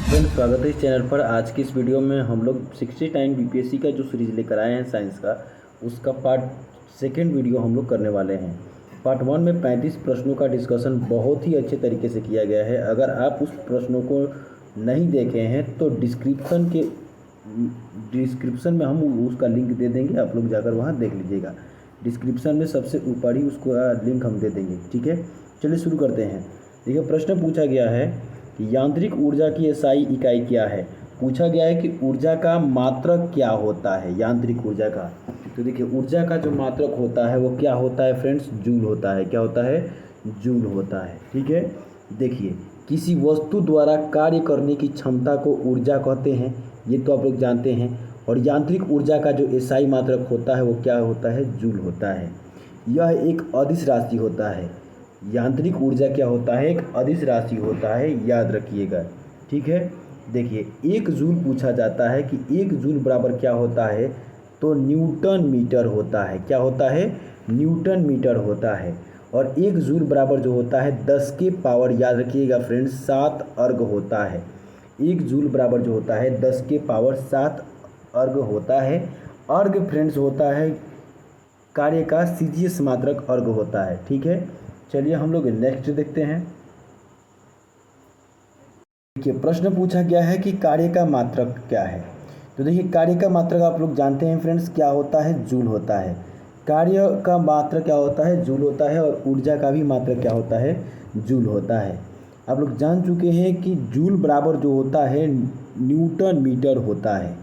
Friends, स्वागत है इस चैनल पर। आज की इस वीडियो में हम लोग 60 टाइम बीपीएससी का जो सीरीज लेकर आए हैं साइंस का, उसका पार्ट सेकेंड वीडियो हम लोग करने वाले हैं। पार्ट वन में 35 प्रश्नों का डिस्कशन बहुत ही अच्छे तरीके से किया गया है। अगर आप उस प्रश्नों को नहीं देखे हैं तो डिस्क्रिप्शन में हम उसका लिंक दे देंगे, आप लोग जाकर वहाँ देख लीजिएगा। डिस्क्रिप्शन में सबसे ऊपर ही उसको लिंक हम दे देंगे, ठीक है। चलिए शुरू करते हैं। देखिए, प्रश्न पूछा गया है कि यांत्रिक ऊर्जा की एसआई इकाई क्या है। पूछा गया है कि ऊर्जा का मात्रक क्या होता है, यांत्रिक ऊर्जा का। तो देखिए, ऊर्जा का जो मात्रक होता है वो क्या होता है फ्रेंड्स, जूल होता है। क्या होता है? जूल होता है, ठीक है। देखिए, किसी वस्तु द्वारा कार्य करने की क्षमता को ऊर्जा कहते हैं, ये तो आप लोग जानते हैं। और यांत्रिक ऊर्जा का जो एसआई मात्रक होता है वो क्या होता है, जूल होता है। यह एक अदिश राशि होता है। यांत्रिक ऊर्जा क्या होता है, एक अदिश राशि होता है, याद रखिएगा, ठीक है। देखिए, एक जूल पूछा जाता है कि एक जूल बराबर क्या होता है, तो न्यूटन मीटर होता है। क्या होता है? न्यूटन मीटर होता है। और एक जूल बराबर जो होता है 10 के पावर, याद रखिएगा फ्रेंड्स, 7 अर्ग होता है। एक जूल बराबर जो होता है 10 के पावर 7 अर्ग होता है। अर्ग फ्रेंड्स होता है कार्य का सीजीएस मात्रक अर्ग होता है, ठीक है। चलिए हम लोग नेक्स्ट देखते हैं। देखिए, प्रश्न पूछा गया है कि कार्य का मात्रक क्या है। तो देखिए, कार्य का मात्रक आप लोग जानते हैं फ्रेंड्स, क्या होता है, जूल होता है। कार्य का मात्रक क्या होता है, जूल होता है। और ऊर्जा का भी मात्रक क्या होता है, जूल होता है। आप लोग जान चुके हैं कि जूल बराबर जो होता है न्यूटन मीटर होता है।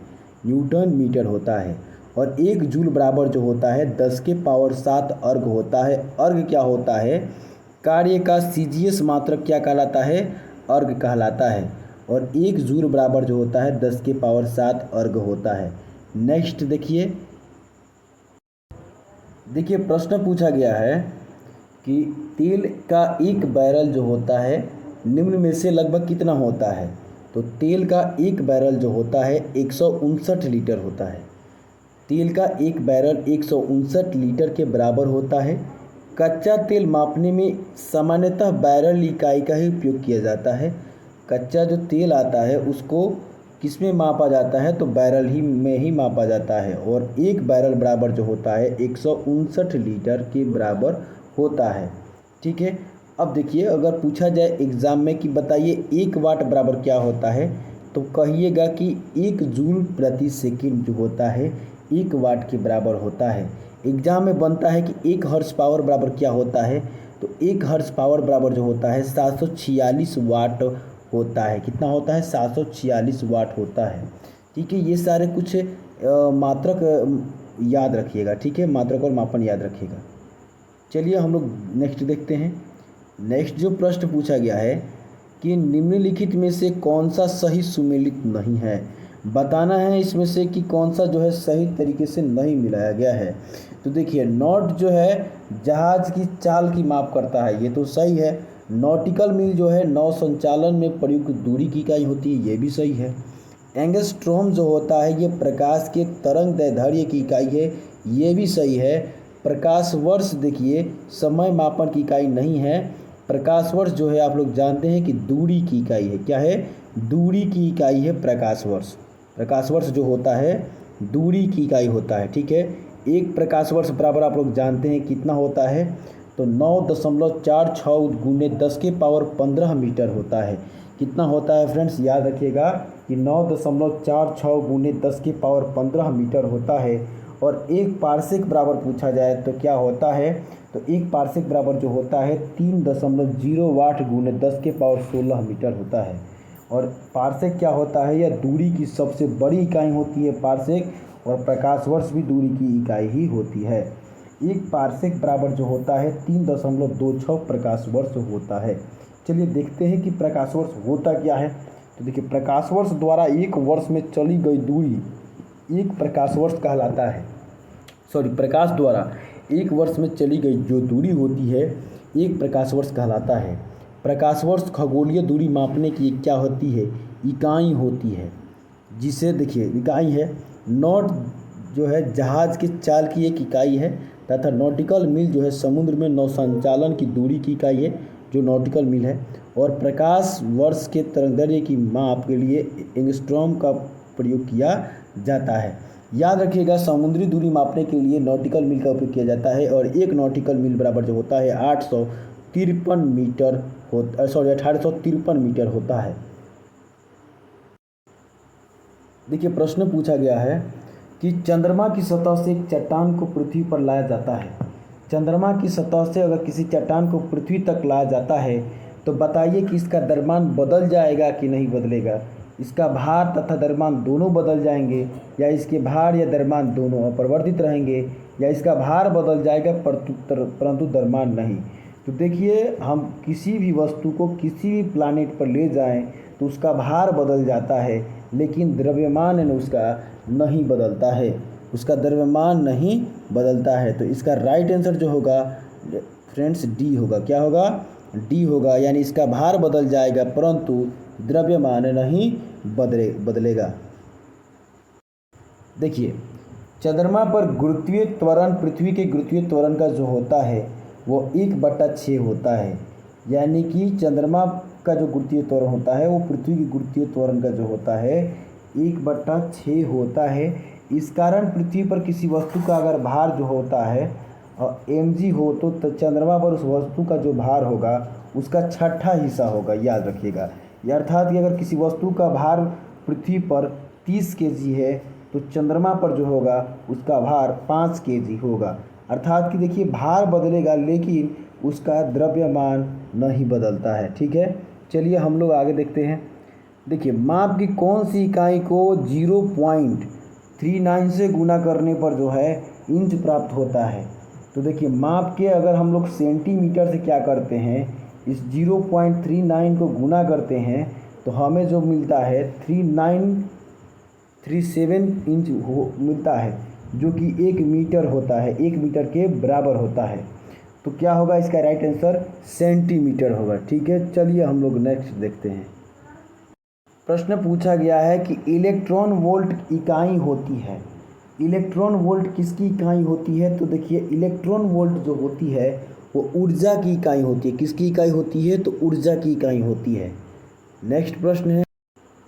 न्यूटन मीटर होता है। और एक जूल बराबर जो होता है 10 के पावर 7 अर्ग होता है। अर्ग क्या होता है, कार्य का सीजीएस मात्रक क्या कहलाता है, अर्ग कहलाता है। और एक जूल बराबर जो होता है 10 के पावर 7 अर्ग होता है। नेक्स्ट देखिए। देखिए, प्रश्न पूछा गया है कि तेल का एक बैरल जो होता है निम्न में से लगभग कितना होता है। तो तेल का एक बैरल जो होता है 159 लीटर होता है। तेल का एक बैरल 159 लीटर के बराबर होता है। कच्चा तेल मापने में सामान्यतः बैरल इकाई का ही उपयोग किया जाता है। कच्चा जो तेल आता है उसको किस में मापा जाता है, तो बैरल ही में ही मापा जाता है। और एक बैरल बराबर जो होता है 159 लीटर के बराबर होता है, ठीक है। अब देखिए, अगर पूछा जाए एग्ज़ाम में कि बताइए 1 वाट बराबर क्या होता है, तो कहिएगा कि 1 जूल प्रति सेकंड जो होता है 1 वाट के बराबर होता है। एग्ज़ाम में बनता है कि 1 हॉर्स पावर बराबर क्या होता है, तो 1 हॉर्स पावर बराबर जो होता है 746 वाट होता है। कितना होता है, 746 वाट होता है, ठीक है। ये सारे कुछ मात्रक याद रखिएगा, ठीक है। मात्रक और मापन याद रखिएगा। चलिए हम लोग नेक्स्ट देखते हैं। नेक्स्ट जो प्रश्न पूछा गया है कि निम्नलिखित में से कौन सा सही सुमेलित नहीं है। बताना है इसमें से कि कौन सा जो है सही तरीके से नहीं मिलाया गया है। तो देखिए, नॉट जो है जहाज की चाल की माप करता है, ये तो सही है। नॉटिकल मील जो है नौ संचालन में प्रयुक्त दूरी की इकाई होती है, ये भी सही है। एंगस्ट्रॉम जो होता है ये प्रकाश के तरंग दैर्ध्य की इकाई है, ये भी सही है। प्रकाश वर्ष देखिए समय मापन की इकाई नहीं है। प्रकाश वर्ष जो है आप लोग जानते हैं कि दूरी की इकाई है। क्या है, दूरी की इकाई है प्रकाश वर्ष। प्रकाश वर्ष जो होता है दूरी की इकाई होता है, ठीक है। एक प्रकाश वर्ष बराबर आप लोग जानते हैं कितना होता है, तो 9.46 गुने 10 के पावर 15 मीटर होता है। कितना होता है फ्रेंड्स, याद रखिएगा कि 9.46 गुने 10 के पावर 15 मीटर होता है। और एक पारसेक बराबर पूछा जाए तो क्या होता है, तो एक पारसेक बराबर जो होता है 3.0 वाट गुने 10 के पावर 16 मीटर होता है। और पारसेक क्या होता है, यह दूरी की सबसे बड़ी इकाई होती है पारसेक। और प्रकाश वर्ष भी दूरी की इकाई ही होती है। एक पारसेक बराबर जो होता है 3.26 प्रकाश वर्ष होता है। चलिए देखते हैं कि प्रकाश वर्ष होता क्या है। तो देखिए, प्रकाश वर्ष द्वारा एक वर्ष में चली गई दूरी एक प्रकाश वर्ष कहलाता है। प्रकाश द्वारा एक वर्ष में चली गई जो दूरी होती है एक प्रकाश वर्ष कहलाता है। प्रकाश वर्ष खगोलीय दूरी मापने की क्या होती है, इकाई होती है। जिसे देखिए इकाई है, नॉट जो है जहाज की चाल की एक इकाई है, तथा नॉटिकल मील जो है समुद्र में नौसंचालन की दूरी की इकाई है, जो नॉटिकल मील है, और प्रकाश वर्ष के तरंगदैर्घ्य की माप के लिए एंगस्ट्रॉम का प्रयोग किया जाता है। याद रखिएगा, समुद्री दूरी मापने के लिए नॉटिकल मील का उपयोग किया जाता है, और एक नॉटिकल मील बराबर जो होता है 853 मीटर 1853 मीटर होता है। देखिए, प्रश्न पूछा गया है कि चंद्रमा की सतह से एक चट्टान को पृथ्वी पर लाया जाता है। चंद्रमा की सतह से अगर किसी चट्टान को पृथ्वी तक लाया जाता है तो बताइए कि इसका द्रव्यमान बदल जाएगा कि नहीं बदलेगा। इसका भार तथा द्रव्यमान दोनों बदल जाएंगे, या इसके भार या द्रव्यमान दोनों अपरिवर्तित रहेंगे, या इसका भार बदल जाएगा परंतु द्रव्यमान नहीं। तो देखिए, हम किसी भी वस्तु को किसी भी प्लानेट पर ले जाएं तो उसका भार बदल जाता है, लेकिन द्रव्यमान उसका नहीं बदलता है, उसका द्रव्यमान नहीं बदलता है। तो इसका राइट आंसर जो होगा फ्रेंड्स डी होगा। क्या होगा? डी होगा, यानी इसका भार बदल जाएगा परंतु द्रव्यमान नहीं बदलेगा। देखिए, चंद्रमा पर गुरुत्वीय त्वरण पृथ्वी के गुरुत्वीय त्वरण का जो होता है वो 1/6 होता है, यानी कि चंद्रमा का जो गुरुत्वीय त्वरण होता है वो पृथ्वी के गुरुत्वीय त्वरण का जो होता है 1/6 होता है। इस कारण पृथ्वी पर किसी वस्तु का अगर भार जो होता है mg हो तो चंद्रमा पर उस वस्तु का जो भार होगा उसका 6वां हिस्सा होगा। याद रखिएगा, अर्थात कि अगर किसी वस्तु का भार पृथ्वी पर 30 kg है तो चंद्रमा पर जो होगा उसका भार 5 kg होगा। अर्थात कि देखिए, भार बदलेगा लेकिन उसका द्रव्यमान नहीं बदलता है। ठीक है, चलिए हम लोग आगे देखते हैं। देखिए, माप की कौन सी इकाई को 0.39 से गुना करने पर जो है इंच प्राप्त होता है। तो देखिए, माप के अगर हम लोग सेंटीमीटर से क्या करते हैं, इस 0.39 को गुना करते हैं तो हमें जो मिलता है 3937 इंच मिलता है, जो कि 1 मीटर होता है, 1 मीटर के बराबर होता है। तो क्या होगा इसका राइट आंसर? सेंटीमीटर होगा। ठीक है, चलिए हम लोग नेक्स्ट देखते हैं। प्रश्न पूछा गया है कि इलेक्ट्रॉन वोल्ट इकाई होती है। इलेक्ट्रॉन वोल्ट किसकी इकाई होती है? तो देखिए, इलेक्ट्रॉन वोल्ट जो होती है वो ऊर्जा की इकाई होती है। किसकी इकाई होती है? तो ऊर्जा की इकाई होती है। नेक्स्ट प्रश्न है,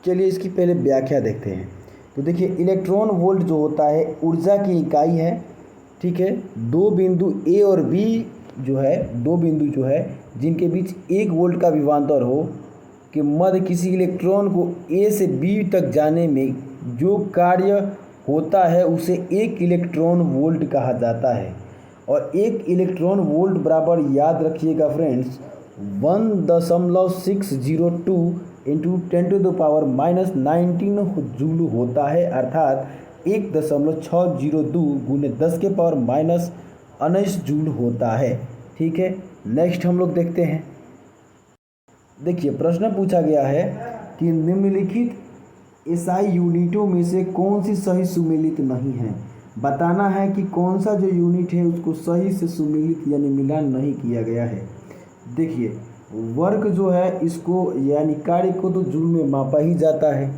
चलिए इसकी पहले व्याख्या देखते हैं। तो देखिए, इलेक्ट्रॉन वोल्ट जो होता है ऊर्जा की इकाई है। ठीक है, दो बिंदु ए और बी जो है, दो बिंदु जो है जिनके बीच 1 वोल्ट का विभवांतर हो कि मध्य किसी इलेक्ट्रॉन को ए से बी तक जाने में जो कार्य होता है उसे 1 इलेक्ट्रॉन वोल्ट कहा जाता है। और 1 इलेक्ट्रॉन वोल्ट बराबर, याद रखिएगा फ्रेंड्स, 1.602 इंटू 10⁻⁻19 जूल होता है। अर्थात 1.602 गुने 10⁻⁻19 जूल होता है। ठीक है, नेक्स्ट हम लोग देखते हैं। देखिए, प्रश्न पूछा गया है कि निम्नलिखित एसआई यूनिटों में से कौन सी सही सुमेलित नहीं है। बताना है कि कौन सा जो यूनिट है उसको सही से सुमेलित यानी मिलान नहीं किया गया है। देखिए, वर्क जो है इसको यानी कार्य को तो जूल में मापा ही जाता है,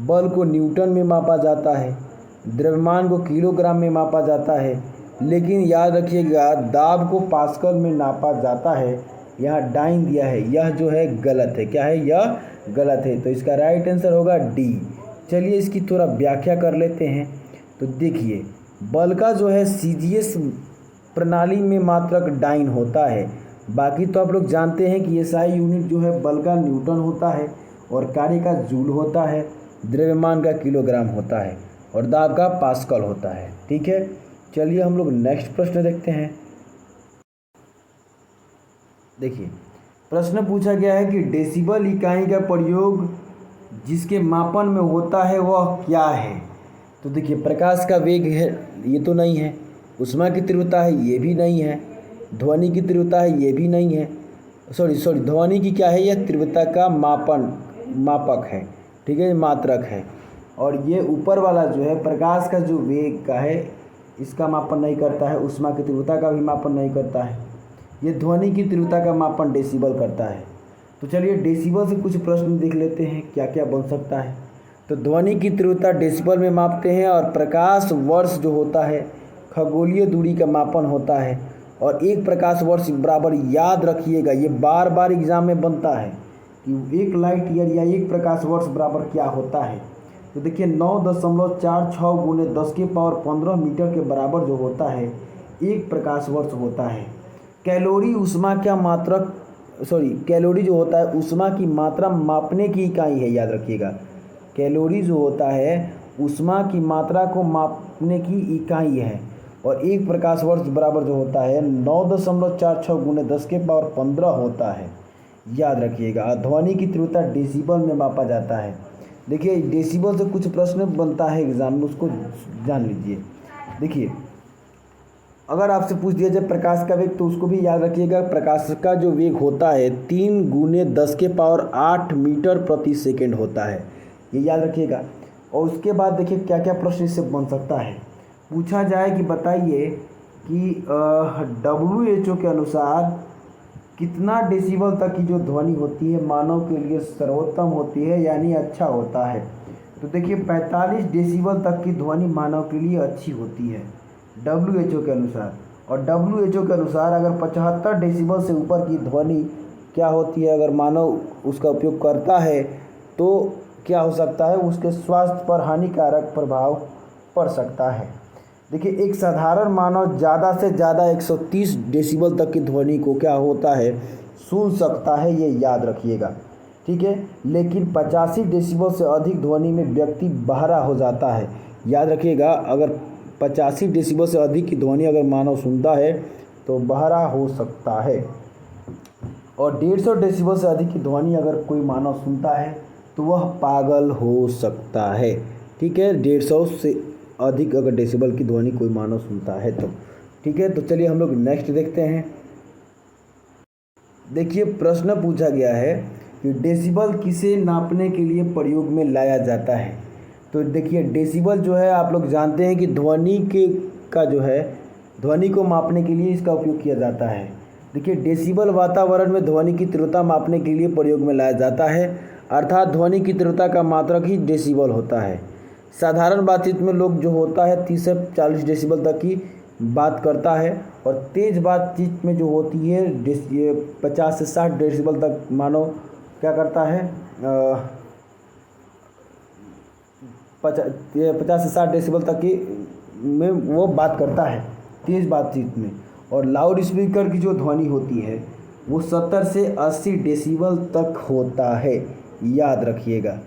बल को न्यूटन में मापा जाता है, द्रव्यमान को किलोग्राम में मापा जाता है, लेकिन याद रखिएगा दाब को पास्कल में नापा जाता है। यहाँ डाइन दिया है, यह जो है गलत है। क्या है? यह गलत है। तो इसका राइट आंसर होगा डी। चलिए इसकी थोड़ा व्याख्या कर लेते हैं। तो देखिए, बल का जो है सीजीएस प्रणाली में मात्रक डाइन होता है। बाकी तो आप लोग जानते हैं कि एसआई यूनिट जो है बल का न्यूटन होता है और कार्य का जूल होता है, द्रव्यमान का किलोग्राम होता है और दाब का पास्कल होता है। ठीक है, चलिए हम लोग नेक्स्ट प्रश्न देखते हैं। देखिए, प्रश्न पूछा गया है कि डेसिबल इकाई का प्रयोग जिसके मापन में होता है वह क्या है। तो देखिए, प्रकाश का वेग है, ये तो नहीं है। ऊष्मा की तीव्रता है, ये भी नहीं है। ध्वनि की तीव्रता है, ये भी नहीं है। सॉरी ध्वनि की क्या है? यह तीव्रता का मापक है। ठीक है, मात्रक है। और ये ऊपर वाला जो है प्रकाश का जो वेग का है इसका मापन नहीं करता है, ऊष्मा की तीव्रता का भी मापन नहीं करता है। ये ध्वनि की तीव्रता का मापन डेसिबल करता है। तो चलिए डेसिबल से कुछ प्रश्न देख लेते हैं क्या क्या बन सकता है। तो ध्वनि की तीव्रता डेसिबल में मापते हैं और प्रकाश वर्ष जो होता है खगोलीय दूरी का मापन होता है और 1 प्रकाश वर्ष बराबर, याद रखिएगा ये बार बार एग्जाम में बनता है कि 1 लाइट ईयर या 1 प्रकाश वर्ष बराबर क्या होता है। तो देखिए 9.46 गुने 10⁻15 मीटर के बराबर जो होता है 1 प्रकाश वर्ष होता है। कैलोरी ऊष्मा क्या मात्रक कैलोरी जो होता है ऊष्मा की मात्रा मापने की इकाई है, याद रखिएगा। कैलोरी जो होता है ऊष्मा की मात्रा को मापने की इकाई है। और 1 प्रकाश वर्ष बराबर जो होता है 9.46 गुने 10⁻15 होता है, याद रखिएगा। ध्वनि की तीव्रता डेसिबल में मापा जाता है। देखिए डेसिबल से कुछ प्रश्न बनता है एग्जाम में, उसको जान लीजिए। देखिए अगर आपसे पूछ दिया जाए प्रकाश का वेग तो उसको भी याद रखिएगा। प्रकाश का जो वेग होता है 3 गुने 10⁸ मीटर प्रति सेकेंड होता है, ये याद रखिएगा। और उसके बाद देखिए क्या क्या प्रश्न इससे बन सकता है। पूछा जाए कि बताइए कि WHO के अनुसार कितना डेसिबल तक की जो ध्वनि होती है मानव के लिए सर्वोत्तम होती है, यानी अच्छा होता है। तो देखिए 45 डेसिबल तक की ध्वनि मानव के लिए अच्छी होती है WHO के अनुसार। और WHO के अनुसार अगर 75 डेसिबल से ऊपर की ध्वनि क्या होती है, अगर मानव उसका उपयोग करता है तो क्या हो सकता है, उसके स्वास्थ्य पर हानिकारक प्रभाव पड़ सकता है। देखिए एक साधारण मानव ज़्यादा से ज़्यादा 130 डेसिबल तक की ध्वनि को क्या होता है, सुन सकता है, ये याद रखिएगा, ठीक है। लेकिन 85 डेसिबल से अधिक ध्वनि में व्यक्ति बहरा हो जाता है, याद रखिएगा। अगर 85 डेसिबल से अधिक की ध्वनि अगर मानव सुनता है तो बहरा हो सकता है। और 150 डेसिबल से अधिक की ध्वनि अगर कोई मानव सुनता है तो वह पागल हो सकता है, ठीक है। 150 से अधिक अगर डेसिबल की ध्वनि कोई मानव सुनता है तो, ठीक है। तो चलिए हम लोग नेक्स्ट देखते हैं। देखिए प्रश्न पूछा गया है कि डेसिबल किसे नापने के लिए प्रयोग में लाया जाता है। तो देखिए डेसिबल जो है आप लोग जानते हैं कि ध्वनि का जो है ध्वनि को मापने के लिए इसका उपयोग किया जाता है। देखिए डेसिबल वातावरण में ध्वनि की तीव्रता मापने के लिए प्रयोग में लाया जाता है, अर्थात ध्वनि की तीव्रता का मात्रक ही डेसिबल होता है। साधारण बातचीत में लोग जो होता है 30 से 40 डेसिबल तक की बात करता है, और तेज़ बातचीत में जो होती है ये 50 से 60 डेसिबल तक मानो क्या करता है, 50 से 60 डेसिबल तक की में वो बात करता है तेज़ बातचीत में। और लाउड स्पीकर की जो ध्वनि होती है वो 70 से 80 डेसिबल तक होता है, याद रखिएगा।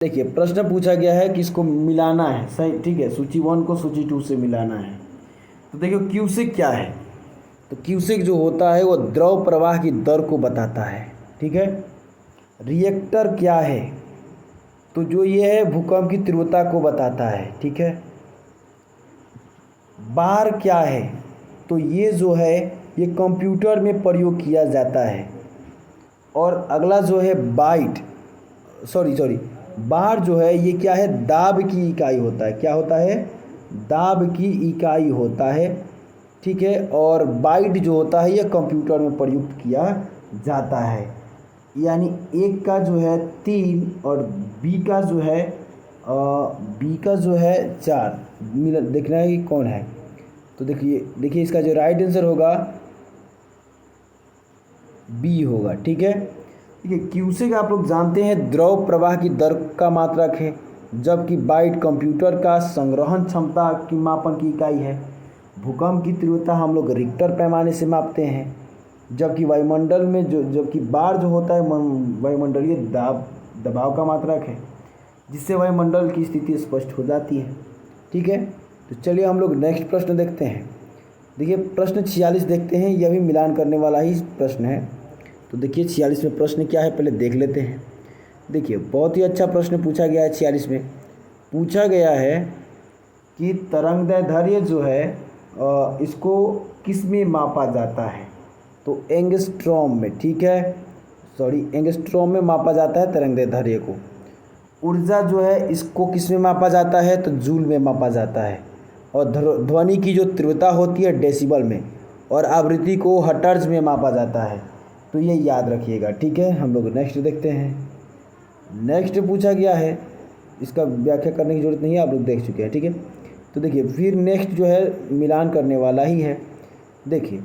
देखिए प्रश्न पूछा गया है कि इसको मिलाना है, सही, ठीक है। सूची 1 को सूची 2 से मिलाना है। तो देखिए क्यूसेक क्या है, तो क्यूसेक जो होता है वो द्रव प्रवाह की दर को बताता है, ठीक है। रिएक्टर क्या है, तो जो ये है भूकंप की तीव्रता को बताता है, ठीक है। बार क्या है, तो ये जो है ये कंप्यूटर में प्रयोग किया जाता है। और अगला जो है बार जो है ये क्या है, दाब की इकाई होता है। क्या होता है, दाब की इकाई होता है, ठीक है। और बाइट जो होता है ये कंप्यूटर में प्रयुक्त किया जाता है। यानी एक का जो है 3 और बी का जो है 4 मिला, देखना है कि कौन है। तो देखिए इसका जो राइट आंसर होगा बी होगा, ठीक है। देखिए क्यूसेक आप लोग जानते हैं द्रव प्रवाह की दर का मात्रक है, जबकि बाइट कंप्यूटर का संग्रहण क्षमता की मापन की इकाई है। भूकंप की तीव्रता हम लोग रिक्टर पैमाने से मापते हैं, जबकि वायुमंडल में जबकि बार जो होता है वायुमंडलीय दबाव का मात्रक है, जिससे वायुमंडल की स्थिति स्पष्ट हो जाती है, ठीक है। तो चलिए हम लोग नेक्स्ट प्रश्न देखते हैं। देखिए प्रश्न 46 देखते हैं, यह भी मिलान करने वाला ही प्रश्न है। तो देखिए 46 में प्रश्न क्या है पहले देख लेते हैं। देखिए बहुत ही अच्छा प्रश्न पूछा गया है। 46 में पूछा गया है कि तरंगदैर्ध्य जो है इसको किस में मापा जाता है, तो एंगस्ट्रॉम में, ठीक है। एंगस्ट्रॉम में मापा जाता है तरंगदैर्ध्य को। ऊर्जा जो है इसको किस में मापा जाता है, तो जूल में मापा जाता है। और ध्वनि की जो तीव्रता होती है डेसिबल में, और आवृत्ति को हर्ट्ज में मापा जाता है। तो ये याद रखिएगा, ठीक है। हम लोग नेक्स्ट देखते हैं। नेक्स्ट पूछा गया है, इसका व्याख्या करने की जरूरत नहीं है, आप लोग देख चुके हैं, ठीक है। तो देखिए फिर नेक्स्ट जो है मिलान करने वाला ही है। देखिए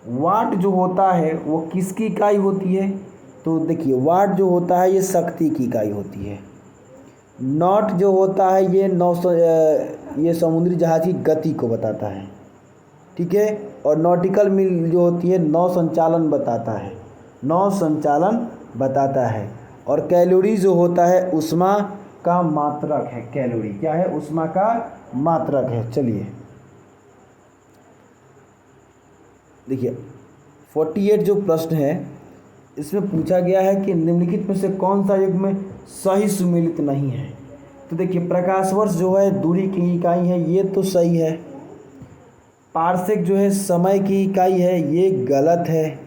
वाट जो होता है वो किसकी इकाई होती है? तो देखिए वाट जो होता है ये शक्ति की इकाई होती है। नॉट जो होता है ये समुद्री जहाज की गति को बताता है, ठीक है। और नॉटिकल मील जो होती है नौ संचालन बताता है। और कैलोरी जो होता है ऊष्मा का मात्रक है। कैलोरी क्या है? ऊष्मा का मात्रक है। चलिए देखिए 48 जो प्रश्न है इसमें पूछा गया है कि निम्नलिखित में से कौन सा युग्म सही सुमेलित नहीं है। तो देखिए प्रकाश वर्ष जो है दूरी की इकाई है, ये तो सही है। पार्सेक जो है समय की इकाई है, ये गलत है,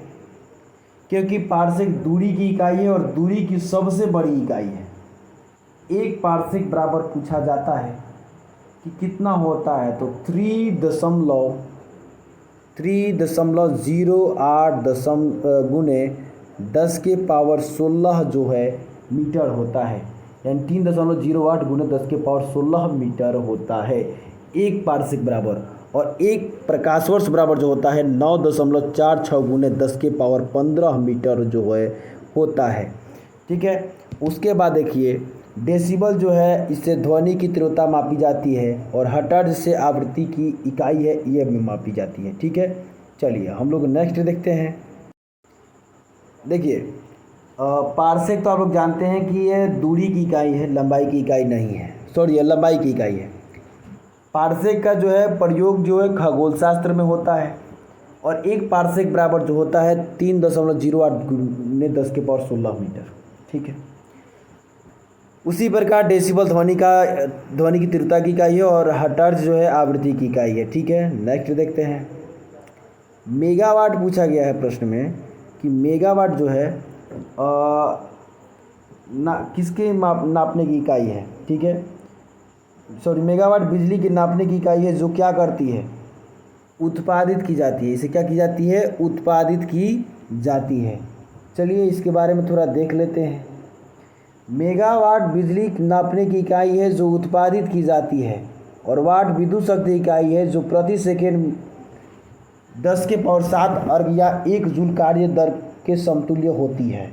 क्योंकि पार्सेक दूरी की इकाई है और दूरी की सबसे बड़ी इकाई है। एक पार्सेक बराबर पूछा जाता है कि कितना होता है, तो 3.08 गुने 10 के पावर 16 जो है मीटर होता है, यानी 3.08 गुने 10 के पावर 16 मीटर होता है एक पार्सेक बराबर। और एक प्रकाश वर्ष बराबर जो होता है 9.46 गुने 10 के पावर 15 मीटर जो है होता है, ठीक है। उसके बाद देखिए डेसिबल जो है इससे ध्वनि की तीव्रता मापी जाती है और हर्ट्ज से आवृत्ति की इकाई है, ये में मापी जाती है, ठीक है। चलिए हम लोग नेक्स्ट देखते हैं। देखिए पार्सेक तो आप लोग जानते हैं कि ये दूरी की इकाई है, लंबाई की इकाई नहीं है। सॉरी, ये लंबाई की इकाई है। पार्सेक का जो है प्रयोग जो है खगोल शास्त्र में होता है और एक पार्सेक बराबर जो होता है 3.08 गुने 10 के पावर 16 मीटर, ठीक है। उसी प्रकार डेसिबल ध्वनि की तीव्रता की इकाई है और हर्ट्ज जो है आवृत्ति की इकाई है, ठीक है। नेक्स्ट देखते हैं। मेगावाट पूछा गया है प्रश्न में कि मेगावाट जो है किसके नापने की इकाई है, ठीक है। सॉरी, मेगावाट बिजली की नापने की इकाई है जो क्या करती है? उत्पादित की जाती है। इसे क्या की जाती है? उत्पादित की जाती है। चलिए इसके बारे में थोड़ा देख लेते हैं। मेगावाट बिजली नापने की इकाई है जो उत्पादित की जाती है और वाट विद्युत शक्ति इकाई है जो प्रति सेकेंड 10 के पावर 7 अर्घ या 1 जूल कार्य दर के समतुल्य होती है।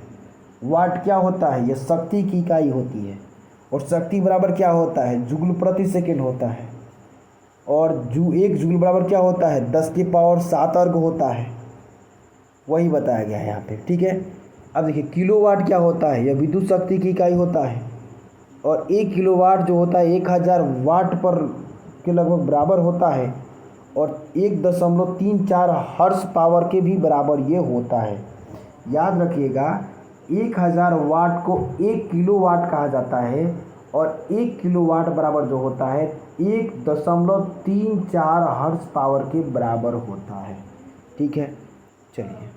वाट क्या होता है? यह शक्ति की इकाई होती है और शक्ति बराबर क्या होता है? जूल प्रति सेकेंड होता है। और 1 जूल बराबर क्या होता है? 10 के पावर 7 अर्घ होता है। वही बताया गया है यहाँ पे, ठीक है। अब देखिए किलोवाट क्या होता है? यह विद्युत शक्ति की इकाई होता है और 1 किलोवाट जो होता है 1000 वाट पर के लगभग बराबर होता है और 1.34 हर्ट्ज पावर के भी बराबर ये होता है। याद रखिएगा 1000 वाट को 1 किलोवाट कहा जाता है और 1 किलोवाट बराबर जो होता है 1.34 हर्ट्ज पावर के बराबर होता है, ठीक है। चलिए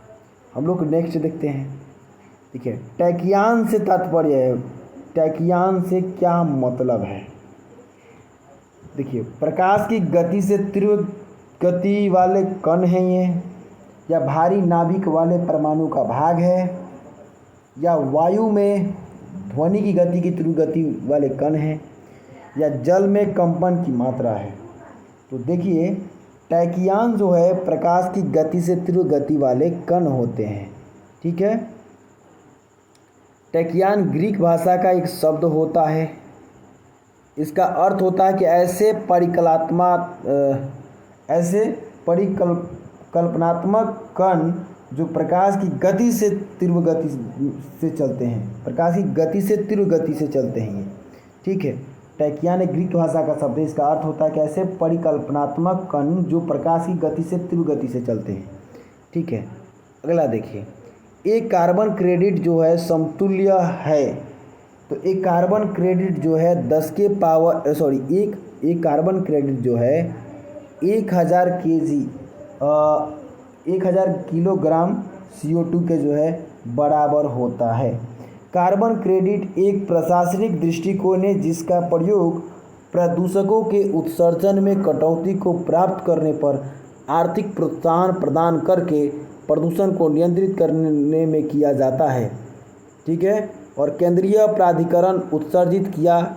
हम लोग नेक्स्ट देखते हैं। देखिए टैकियान से तात्पर्य है, टैकियान से क्या मतलब है? देखिए प्रकाश की गति से तीव्र गति वाले कण हैं ये, या भारी नाभिक वाले परमाणु का भाग है, या वायु में ध्वनि की गति की तीव्र गति वाले कण हैं, या जल में कंपन की मात्रा है। तो देखिए टैकियान जो है प्रकाश की गति से तीव्र गति वाले कण होते हैं, ठीक है। टैकियान ग्रीक भाषा का एक शब्द होता है। इसका अर्थ होता है कि ऐसे परिकल्पनात्मक कण जो प्रकाश की गति से तीव्र गति से चलते हैं, प्रकाश की गति से तीव्र गति से चलते हैं ये, ठीक है। टैकियान एक ग्रीक भाषा का शब्द है। इसका अर्थ होता है कि ऐसे परिकल्पनात्मक कण जो प्रकाश की गति से तीव्र गति से चलते हैं, ठीक है। अगला देखिए, एक कार्बन क्रेडिट जो है समतुल्य है। तो एक कार्बन क्रेडिट जो है 10 के पावर एक कार्बन क्रेडिट जो है 1000 किलोग्राम CO2 के जो है बराबर होता है। कार्बन क्रेडिट एक प्रशासनिक दृष्टिकोण है जिसका प्रयोग प्रदूषकों के उत्सर्जन में कटौती को प्राप्त करने पर आर्थिक प्रोत्साहन प्रदान करके प्रदूषण को नियंत्रित करने में किया जाता है, ठीक है। और केंद्रीय प्राधिकरण उत्सर्जित किया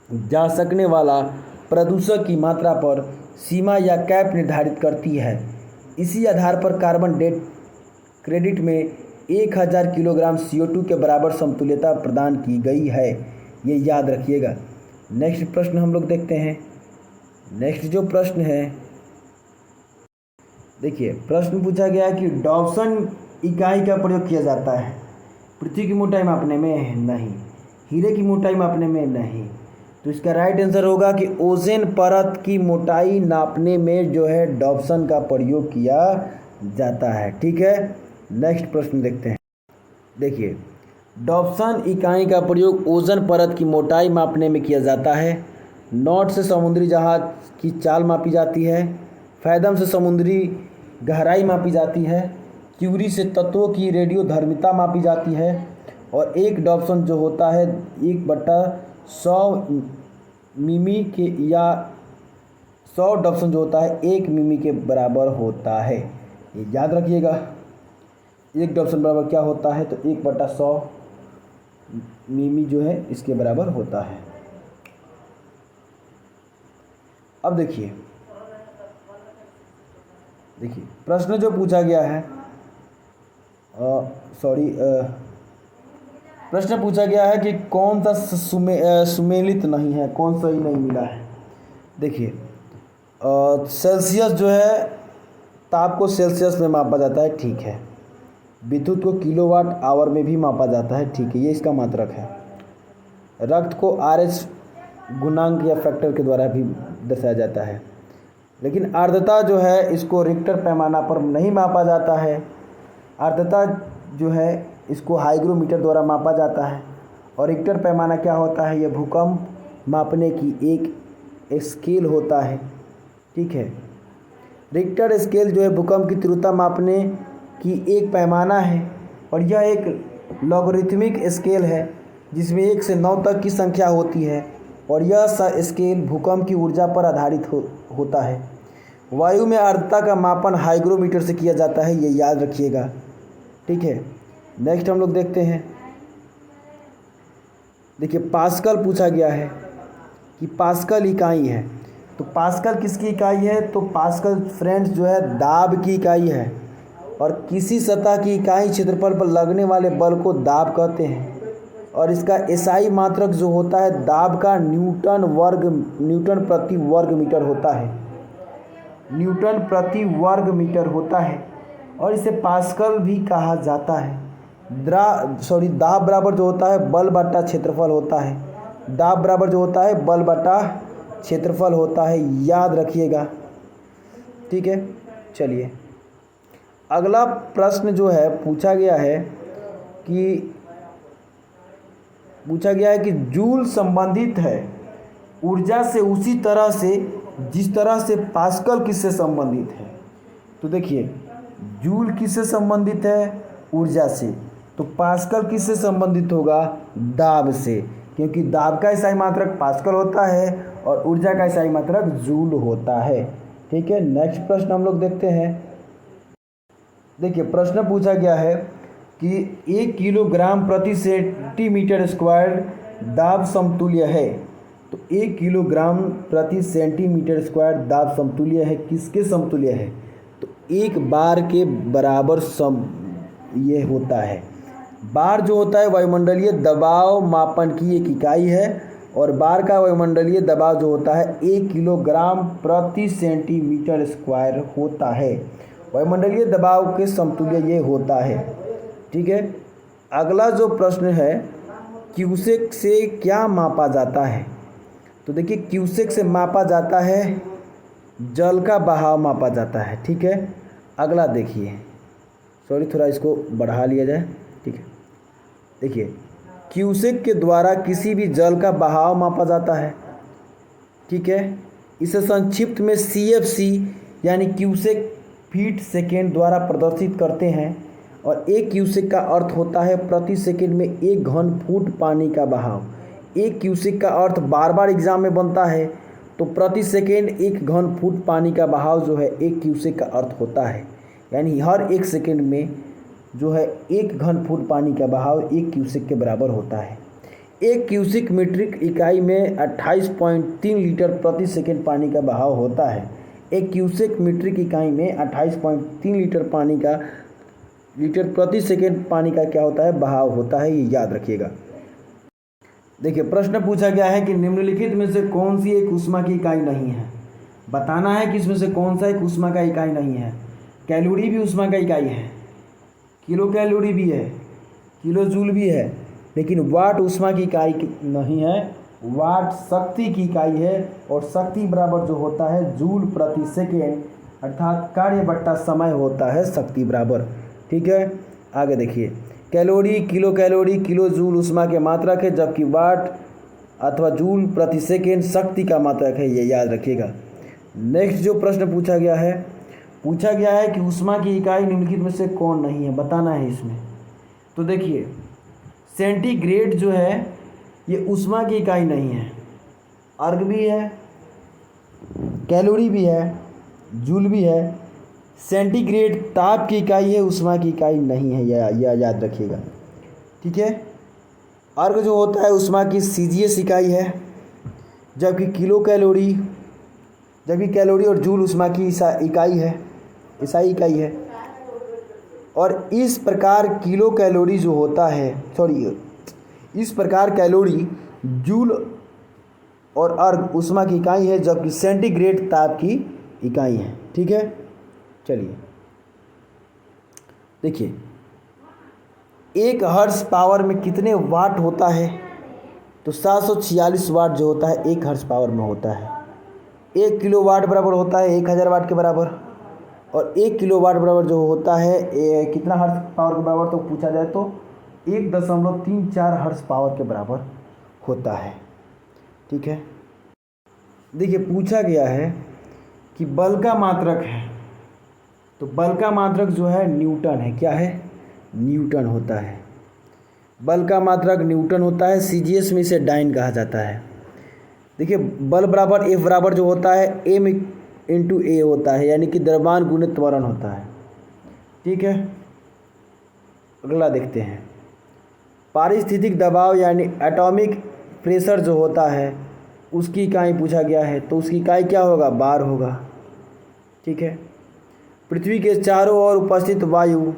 जा सकने वाला प्रदूषक की मात्रा पर सीमा या कैप निर्धारित करती है। इसी आधार पर कार्बन डेट क्रेडिट में 1000 किलोग्राम CO2 के बराबर समतुल्यता प्रदान की गई है, ये याद रखिएगा। नेक्स्ट प्रश्न हम लोग देखते हैं। नेक्स्ट जो प्रश्न है, देखिए प्रश्न पूछा गया है कि डॉप्सन इकाई का प्रयोग किया जाता है पृथ्वी की मोटाई मापने में, नहीं। हीरे की मोटाई मापने में, नहीं। तो इसका राइट आंसर होगा कि ओजोन परत की मोटाई नापने में जो है डॉप्सन का प्रयोग किया जाता है। ठीक है, नेक्स्ट प्रश्न देखते हैं। देखिए डॉप्सन इकाई का प्रयोग ओजोन परत की मोटाई मापने में किया जाता है। नॉट से समुद्री जहाज की चाल मापी जाती है। फैदम से समुद्री गहराई मापी जाती है। क्यूरी से तत्वों की रेडियोधर्मिता मापी जाती है। और एक डॉप्सन जो होता है 1/100 मिमी के, या 100 डॉप्सन जो होता है 1 मिमी के बराबर होता है, ये याद रखिएगा। एक डॉप्सन बराबर क्या होता है, तो 1/100 मिमी जो है इसके बराबर होता है। अब देखिए प्रश्न जो पूछा गया है, प्रश्न पूछा गया है कि कौन सा सुमेलित नहीं है, कौन सा ही नहीं मिला है। देखिए सेल्सियस जो है ताप को सेल्सियस में मापा जाता है, ठीक है। विद्युत को किलोवाट आवर में भी मापा जाता है, ठीक है, ये इसका मात्रक है। रक्त को RH गुणांक या फैक्टर के द्वारा भी दर्शाया जाता है। लेकिन आर्द्रता जो है इसको रिक्टर पैमाना पर नहीं मापा जाता है। आर्द्रता जो है इसको हाइग्रोमीटर द्वारा मापा जाता है। और रिक्टर पैमाना क्या होता है, यह भूकंप मापने की एक स्केल होता है, ठीक है। रिक्टर स्केल जो है भूकंप की तीव्रता मापने की एक पैमाना है। और यह एक लॉगरिथमिक स्केल है जिसमें 1 से 9 तक की संख्या होती है। और यह स्केल भूकंप की ऊर्जा पर आधारित होता है। वायु में आर्द्रता का मापन हाइग्रोमीटर से किया जाता है, ये याद रखिएगा, ठीक है। नेक्स्ट हम लोग देखते हैं। देखिए पास्कल पूछा गया है कि पास्कल इकाई है, तो पास्कल किसकी इकाई है, तो पास्कल फ्रेंड्स जो है दाब की इकाई है। और किसी सतह की इकाई क्षेत्रफल पर लगने वाले बल को दाब कहते हैं। और इसका एसआई मात्रक जो होता है दाब का न्यूटन प्रति वर्ग मीटर होता है, न्यूटन प्रति वर्ग मीटर होता है। और इसे पास्कल भी कहा जाता है। दाब बराबर जो होता है बल बटा क्षेत्रफल होता है। दाब बराबर जो होता है बल बटा क्षेत्रफल होता है, याद रखिएगा, ठीक है। चलिए अगला प्रश्न जो है पूछा गया है कि जूल संबंधित है ऊर्जा से उसी तरह से जिस तरह से पास्कल किससे संबंधित है। तो देखिए जूल किससे संबंधित है, ऊर्जा से। तो पास्कल किससे संबंधित होगा, दाब से, क्योंकि दाब का एसआई मात्रक पास्कल होता है और ऊर्जा का एसआई मात्रक जूल होता है, ठीक है। नेक्स्ट प्रश्न हम लोग देखते हैं। देखिए प्रश्न पूछा गया है कि 1 किलोग्राम प्रति सेंटीमीटर स्क्वायर दाब समतुल्य है। तो 1 किलोग्राम प्रति सेंटीमीटर स्क्वायर दाब समतुल्य है, किसके समतुल्य है, तो 1 बार के बराबर ये होता है। बार जो होता है वायुमंडलीय दबाव मापन की एक इकाई है। और बार का वायुमंडलीय दबाव जो होता है 1 किलोग्राम प्रति सेंटीमीटर स्क्वायर होता है। वायुमंडलीय दबाव के समतुल्य ये होता है, ठीक है। अगला जो प्रश्न है क्यूसेक से क्या मापा जाता है। तो देखिए क्यूसेक से मापा जाता है जल का बहाव मापा जाता है, ठीक है। अगला देखिए, थोड़ा इसको बढ़ा लिया जाए, ठीक है। देखिए क्यूसेक के द्वारा किसी भी जल का बहाव मापा जाता है, ठीक है। इसे संक्षिप्त में CFC यानी क्यूसेक फीट सेकेंड द्वारा प्रदर्शित करते हैं। और 1 क्यूसेक का अर्थ होता है प्रति सेकंड में 1 घन फुट पानी का बहाव। 1 क्यूसेक का अर्थ बार बार एग्जाम में बनता है, तो प्रति सेकंड 1 घन फुट पानी का बहाव जो है 1 क्यूसेक का अर्थ होता है। यानी हर 1 सेकंड में जो है 1 घन फुट पानी का बहाव 1 क्यूसेक के बराबर होता है। 1 क्यूसेक मीट्रिक इकाई में 28.3 लीटर प्रति सेकंड पानी का बहाव होता है। एक क्यूसेक मीट्रिक इकाई में 28.3 लीटर प्रति सेकेंड पानी का क्या होता है, बहाव होता है। ये याद रखिएगा। देखिए प्रश्न पूछा गया है कि निम्नलिखित में से कौन सी एक ऊष्मा की इकाई नहीं है। बताना है कि इसमें से कौन सा एक ऊष्मा का इकाई नहीं है। कैलोरी भी ऊष्मा का इकाई है, किलो कैलोरी भी है, किलो जूल भी है, लेकिन वाट ऊष्मा की इकाई नहीं है। वाट शक्ति की इकाई है और शक्ति बराबर जो होता है जूल प्रति सेकेंड, अर्थात कार्य बट्टा समय होता है शक्ति बराबर। ठीक है, आगे देखिए। कैलोरी, किलो जूल ऊष्मा के मात्रक है, जबकि वाट अथवा जूल प्रति सेकेंड शक्ति का मात्रक है। ये याद रखिएगा। नेक्स्ट जो प्रश्न पूछा गया है कि ऊष्मा की इकाई निम्नलिखित में से कौन नहीं है, बताना है इसमें। तो देखिए सेंटीग्रेड जो है ये ऊष्मा की इकाई नहीं है। अर्ग भी है, कैलोरी भी है, जूल भी है। सेंटीग्रेड ताप की इकाई है, ऊष्मा की इकाई नहीं है। यह याद रखिएगा। ठीक है, अर्ग जो होता है ऊष्मा की सीजीएस इकाई है, जबकि कैलोरी और जूल ऊष्मा की इकाई है, ईसाई इकाई है। और इस प्रकार कैलोरी, जूल और अर्ग ऊष्मा की इकाई है, जबकि सेंटीग्रेड ताप की इकाई है। ठीक है, चलिए देखिए 1 हर्ट्ज पावर में कितने वाट होता है। तो 746 वाट जो होता है 1 हर्ट्ज पावर में होता है। 1 किलो वाट बराबर होता है 1000 वाट के बराबर, और 1 किलो वाट बराबर जो होता है कितना हर्ट्ज पावर के बराबर, तो पूछा जाए तो 1.34 हर्ट्ज पावर के बराबर होता है। ठीक है, देखिए पूछा गया है कि बल का मात्रक है, तो बल का मात्रक जो है न्यूटन है। क्या है, न्यूटन होता है। बल का मात्रक न्यूटन होता है। सीजीएस में इसे डाइन कहा जाता है। देखिए बल बराबर F बराबर जो होता है M इंटू ए होता है, यानी कि द्रव्यमान गुणित त्वरण होता है। ठीक है, अगला देखते हैं। पारिस्थितिक दबाव यानी एटॉमिक प्रेशर जो होता है उसकी इकाई पूछा गया है, तो उसकी इकाई क्या होगा, बार होगा। ठीक है, पृथ्वी के चारों ओर उपस्थित वायु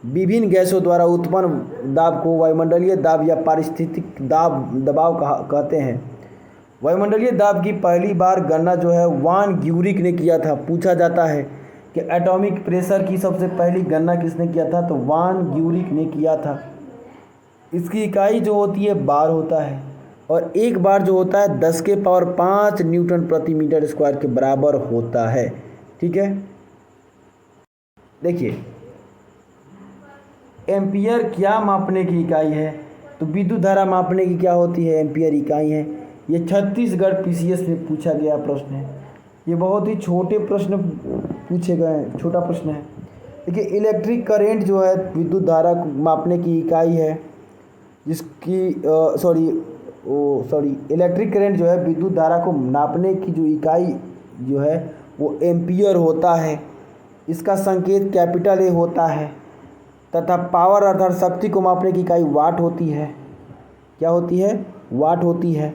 विभिन्न गैसों द्वारा उत्पन्न दाब को वायुमंडलीय दाब या पारिस्थितिक दबाव कहते हैं। वायुमंडलीय दाब की पहली बार गणना जो है वान ग्यूरिक ने किया था। पूछा जाता है कि एटॉमिक प्रेशर की सबसे पहली गणना किसने किया था, तो वान ग्यूरिक ने किया था। इसकी इकाई जो होती है बार होता है, और एक बार जो होता है 10 के पावर 5 न्यूटन प्रति मीटर स्क्वायर के बराबर होता है। ठीक है, देखिए एम्पियर क्या मापने की इकाई है, तो विद्युत धारा मापने की क्या होती है, एम्पियर इकाई है। ये छत्तीसगढ़ पीसीएस में पूछा गया प्रश्न है। ये बहुत ही छोटे प्रश्न पूछे गए, छोटा प्रश्न है। देखिए इलेक्ट्रिक करंट जो है विद्युत धारा मापने की इकाई है, जिसकी इलेक्ट्रिक करंट जो है विद्युत धारा को नापने की जो इकाई जो है वो एम्पियर होता है। इसका संकेत कैपिटल ए होता है, तथा पावर अर्थात शक्ति को मापने की इकाई वाट होती है। क्या होती है, वाट होती है।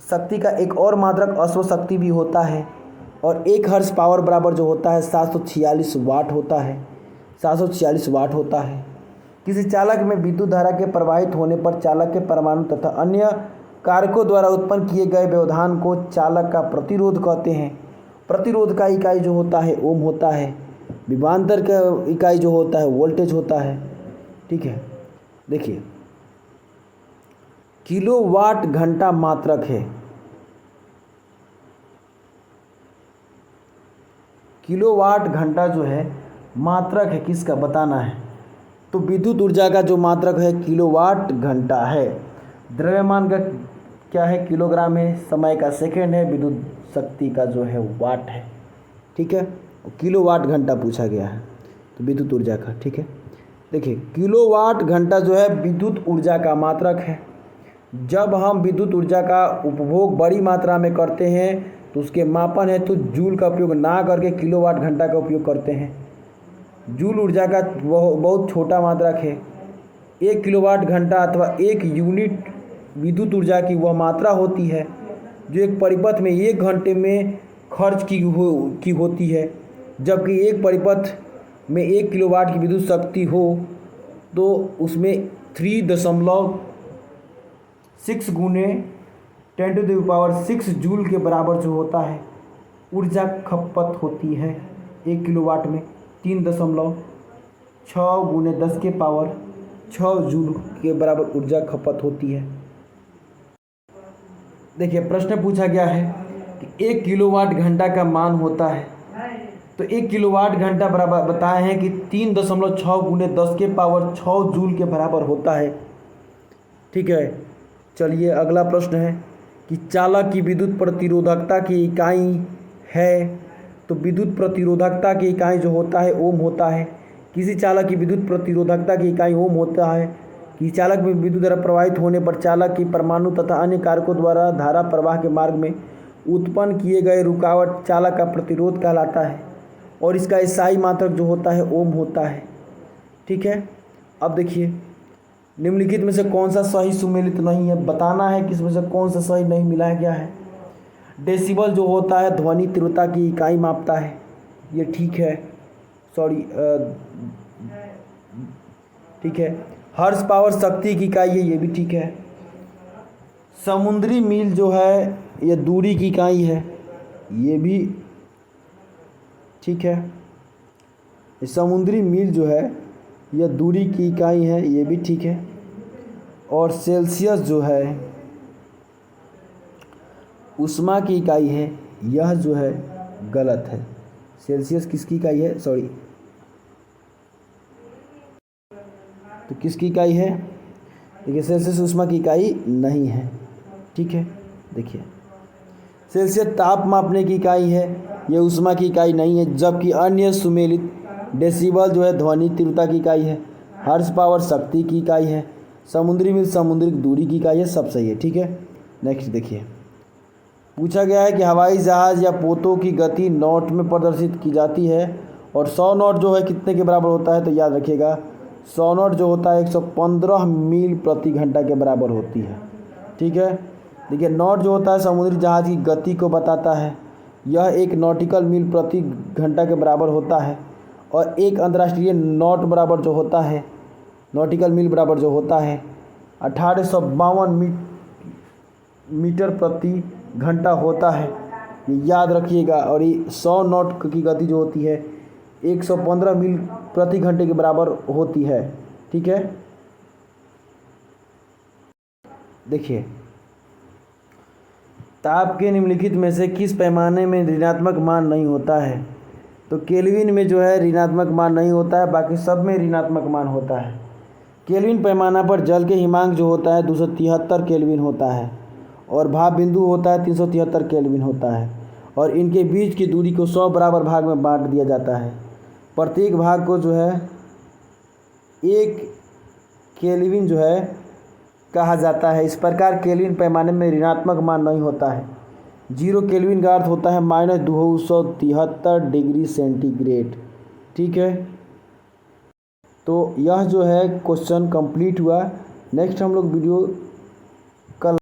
शक्ति का एक और मात्रक अश्व शक्ति भी होता है, और 1 हर्ट्ज पावर बराबर जो होता है 746 वाट होता है। 746 वाट होता है। किसी चालक में विद्युत धारा के प्रवाहित होने पर चालक के परमाणु तथा अन्य कारकों द्वारा उत्पन्न किए गए व्यवधान को चालक का प्रतिरोध कहते हैं। प्रतिरोध का इकाई जो होता है ओम होता है। विभवांतर का इकाई जो होता है वोल्टेज होता है। ठीक है, देखिए किलोवाट घंटा मात्रक है। किलोवाट घंटा जो है मात्रक है किसका, बताना है। तो विद्युत ऊर्जा का जो मात्रक है किलोवाट घंटा है। द्रव्यमान का क्या है, किलोग्राम है। समय का सेकंड है। विद्युत शक्ति का जो है वाट है। ठीक है, किलोवाट घंटा पूछा गया है तो विद्युत ऊर्जा का। ठीक है, देखिए किलोवाट घंटा जो है विद्युत ऊर्जा का मात्रक है। जब हम विद्युत ऊर्जा का उपभोग बड़ी मात्रा में करते हैं तो उसके मापन है तो जूल का उपयोग ना करके किलोवाट घंटा का उपयोग करते हैं। जूल ऊर्जा का बहुत छोटा मात्रक है। 1 किलोवाट घंटा अथवा 1 यूनिट विद्युत ऊर्जा की वह मात्रा होती है जो एक परिपथ में 1 घंटे में खर्च की होती है, जबकि एक परिपथ में 1 किलोवाट की विद्युत शक्ति हो तो उसमें 3.6 गुने 10⁻⁶ जूल के बराबर जो होता है ऊर्जा खपत होती है 1 किलोवाट में। 3.6 गुने 10⁻6 जूल के बराबर ऊर्जा खपत होती है। देखिए प्रश्न पूछा गया है कि 1 किलोवाट घंटा का मान होता है, तो 1 किलोवाट घंटा बराबर बताए हैं कि 3.6 गुने 10⁻6 जूल के बराबर होता है। ठीक है, चलिए अगला प्रश्न है कि चालक की विद्युत प्रतिरोधकता की इकाई है, तो विद्युत प्रतिरोधकता की इकाई जो होता है ओम होता है। किसी चालक की विद्युत प्रतिरोधकता की इकाई ओम होता है कि चालक में विद्युत धारा प्रवाहित होने पर चालक की परमाणु तथा अन्य कारकों द्वारा धारा प्रवाह के मार्ग में उत्पन्न किए गए रुकावट चालक का प्रतिरोध कहलाता है और इसका इकाई मात्रक जो होता है ओम होता है। ठीक है, अब देखिए निम्नलिखित में से कौन सा सही सुमेलित नहीं है, बताना है कि इसमें से कौन सा सही नहीं मिलाया गया है। डेसिबल जो होता है ध्वनि तीव्रता की इकाई मापता है, ये ठीक है, ठीक है। हर्स पावर शक्ति की इकाई है, ये भी ठीक है। समुद्री मील जो है ये दूरी की इकाई है, ये भी ठीक है। समुद्री मील जो है यह दूरी की इकाई है, ये भी ठीक है। और सेल्सियस जो है ऊष्मा की इकाई है, यह जो है गलत है। सेल्सियस किसकी इकाई है, तो किसकी इकाई है? देखिए सेल्सियस ऊष्मा की इकाई नहीं है। ठीक है, देखिए सेल्सियस ताप मापने की इकाई है, यह ऊष्मा की इकाई नहीं है, जबकि अन्य सुमेलित डेसिबल जो है ध्वनि तीव्रता की इकाई है, हर्स पावर शक्ति की इकाई है, समुद्री मील समुद्रिक दूरी की इकाई है, सब सही है। ठीक है, नेक्स्ट देखिए पूछा गया है कि हवाई जहाज़ या पोतों की गति नॉट में प्रदर्शित की जाती है और 100 नॉट जो है कितने के बराबर होता है, तो याद रखिएगा 100 नॉट जो होता है 115 मील प्रति घंटा के बराबर होती है। ठीक है, देखिए नॉट जो होता है समुद्री जहाज़ की गति को बताता है, यह 1 नॉटिकल मील प्रति घंटा के बराबर होता है और एक अंतर्राष्ट्रीय नॉट बराबर जो होता है नॉटिकल मील बराबर जो होता है 1852 मीटर प्रति घंटा होता है, ये याद रखिएगा। और ये 100 नॉट की गति जो होती है 115 मील प्रति घंटे के बराबर होती है। ठीक है, देखिए ताप के निम्नलिखित में से किस पैमाने में ऋणात्मक मान नहीं होता है, तो केल्विन में जो है ऋणात्मक मान नहीं होता है, बाकी सब में ऋणात्मक मान होता है। केल्विन पैमाना पर जल के हिमांक जो होता है 273 केल्विन होता है और भाप बिंदु होता है 373 केल्विन होता है और इनके बीच की दूरी को 100 बराबर भाग में बांट दिया जाता है। प्रत्येक भाग को जो है 1 केल्विन जो है कहा जाता है। इस प्रकार केल्विन पैमाने में ऋणात्मक मान नहीं होता है। 0 केल्विन का अर्थ होता है -273 डिग्री सेंटीग्रेड। ठीक है, तो यह जो है क्वेश्चन कंप्लीट हुआ। नेक्स्ट हम लोग वीडियो